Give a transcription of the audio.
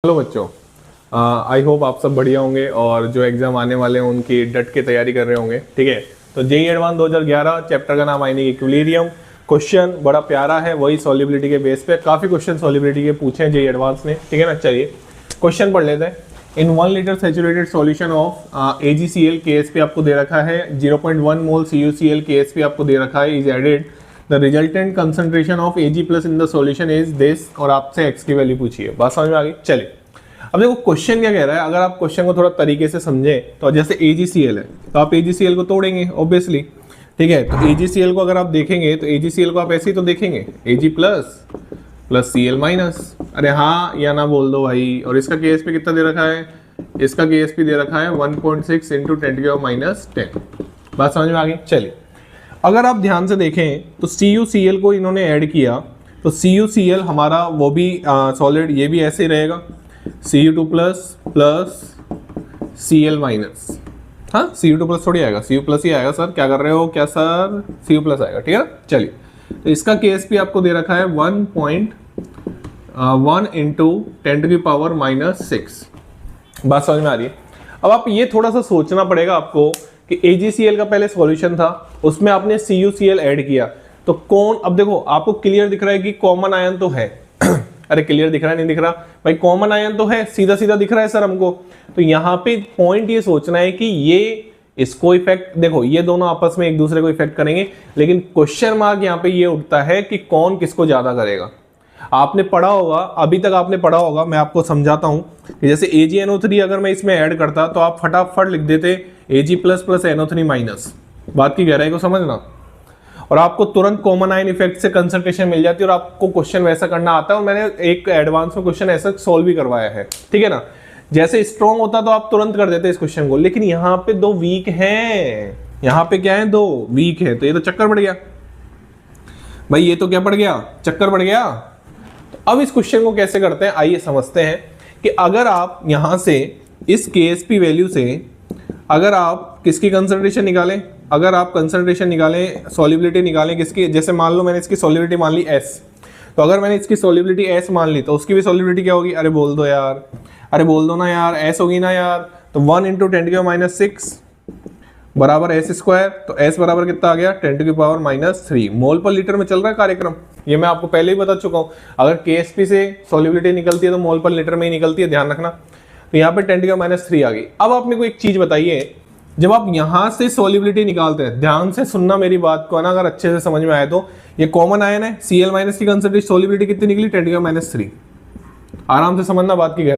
Hello बच्चों, I hope आप सब बढ़िया होंगे और जो एग्जाम आने वाले हैं उनकी डट के तैयारी कर रहे होंगे। ठीक है, तो जेईई एडवांस 2011 चैप्टर का नाम आयनिक इक्विलिब्रियम। क्वेश्चन बड़ा प्यारा है, वही सॉल्युबिलिटी के बेस पे काफी क्वेश्चन सॉल्युबिलिटी के पूछे हैं जेईई एडवांस ने। ठीक है ना, चलिए क्वेश्चन पढ़ लेते हैं। इन 1 litre saturated solution of AgCl KSP आपको दे रखा है, 0.1 मोल CuCl KSP आपको दे रखा है, is added the resultant concentration of Ag plus in the solution is this, और आपसे x की वैल्यू पूछी है। बात समझ में आ गई। चलिए अब देखो क्वेश्चन क्या कह रहा है। अगर आप क्वेश्चन को थोड़ा तरीके से समझें तो जैसे AgCl है तो आप AgCl को तोड़ेंगे ऑब्वियसली। ठीक है, तो AgCl को अगर आप देखेंगे तो AgCl को आप ऐसे ही तो देखेंगे, Ag प्लस Cl माइनस। अरे हाँ या ना बोल दो भाई। और इसका KSP कितना दे रखा है? इसका KSP दे रखा है 1.6 इंटू 10⁻⁻10। बात समझ में आ गई। चलिए अगर आप ध्यान से देखें तो CuCl को इन्होंने ऐड किया तो CuCl हमारा वो भी सॉलिड, ये भी ऐसे ही रहेगा, Cu2 प्लस Cl माइनस। हाँ, Cu2 प्लस थोड़ी आएगा, Cu प्लस ही आएगा। सर क्या कर रहे हो? क्या सर? Cu प्लस आएगा। ठीक है ना, चलिए तो इसका KSP आपको दे रखा है 1.1 इंटू 10⁻⁻6। बात समझ में आ रही है। अब आप ये थोड़ा सा सोचना पड़ेगा आपको कि AgCl का पहले सॉल्यूशन था, उसमें आपने CuCl ऐड किया तो कौन, अब देखो आपको क्लियर दिख रहा है कि कॉमन आयन तो है। अरे क्लियर दिख रहा है, नहीं दिख रहा भाई? कॉमन आयन तो है, सीधा सीधा दिख रहा है सर हमको। तो यहाँ पे पॉइंट ये सोचना है कि ये इसको इफेक्ट, देखो ये दोनों आपस में एक दूसरे को इफेक्ट करेंगे, लेकिन क्वेश्चन मार्क यहाँ पे ये उठता है कि कौन किसको ज्यादा करेगा। आपने पढ़ा होगा, अभी तक आपने पढ़ा होगा, मैं आपको समझाता हूं कि जैसे AgNO3 अगर मैं इसमें ऐड करता तो आप फटाफट लिख देते Ag प्लस NO3 माइनस। बात की गहराई को समझना, और आपको तुरंत कॉमन आयन इफेक्ट से कंसंट्रेशन मिल जाती है और आपको क्वेश्चन वैसा करना आता है। और मैंने एक एडवांस में क्वेश्चन ऐसा सोल्व भी करवाया है। ठीक है ना, जैसे स्ट्रॉन्ग होता तो आप तुरंत कर देते इस क्वेश्चन को, लेकिन यहाँ पे दो वीक हैं। यहाँ पे क्या है? दो वीक है, तो ये तो चक्कर पड़ गया भाई। ये तो क्या पड़ गया? चक्कर पड़ गया। तो अब इस क्वेश्चन को कैसे करते हैं, आइए समझते हैं कि अगर आप यहां से इस KSP वैल्यू से अगर आप किसकी कंसंट्रेशन निकालें, अगर आप कंसंट्रेशन निकालें, सॉल्युबिलिटी निकालें किसकी, जैसे मान लो मैंने इसकी सॉल्युबिलिटी मान ली S, तो अगर मैंने इसकी सॉल्युबिलिटी S मान ली तो उसकी भी सॉल्युबिलिटी क्या होगी? अरे बोल दो यार, अरे बोल दो ना यार, S होगी ना यार। तो 1 इंटू 10⁻⁻6 बराबर S²। तो S बराबर कितना आ गया? 10⁻⁻3 मोल पर लीटर में चल रहा है कार्यक्रम। ये मैं आपको पहले ही बता चुका हूं। अगर KSP से सॉल्युबिलिटी निकलती है तो मोल पर लीटर में ही निकलती है, ध्यान रखना। तो यहाँ पे 10⁻³ आ गई। अब आप मेरे को एक चीज बताइए, जब आप यहां से सॉल्युबिलिटी निकालते हैं, ध्यान से सुनना मेरी बात को ना, अगर अच्छे से समझ में आए तो ये कॉमन आयन है, Cl माइनस की कंसंट्रेशन सॉल्युबिलिटी कितनी निकली? 10⁻³ आराम से समझना बात की।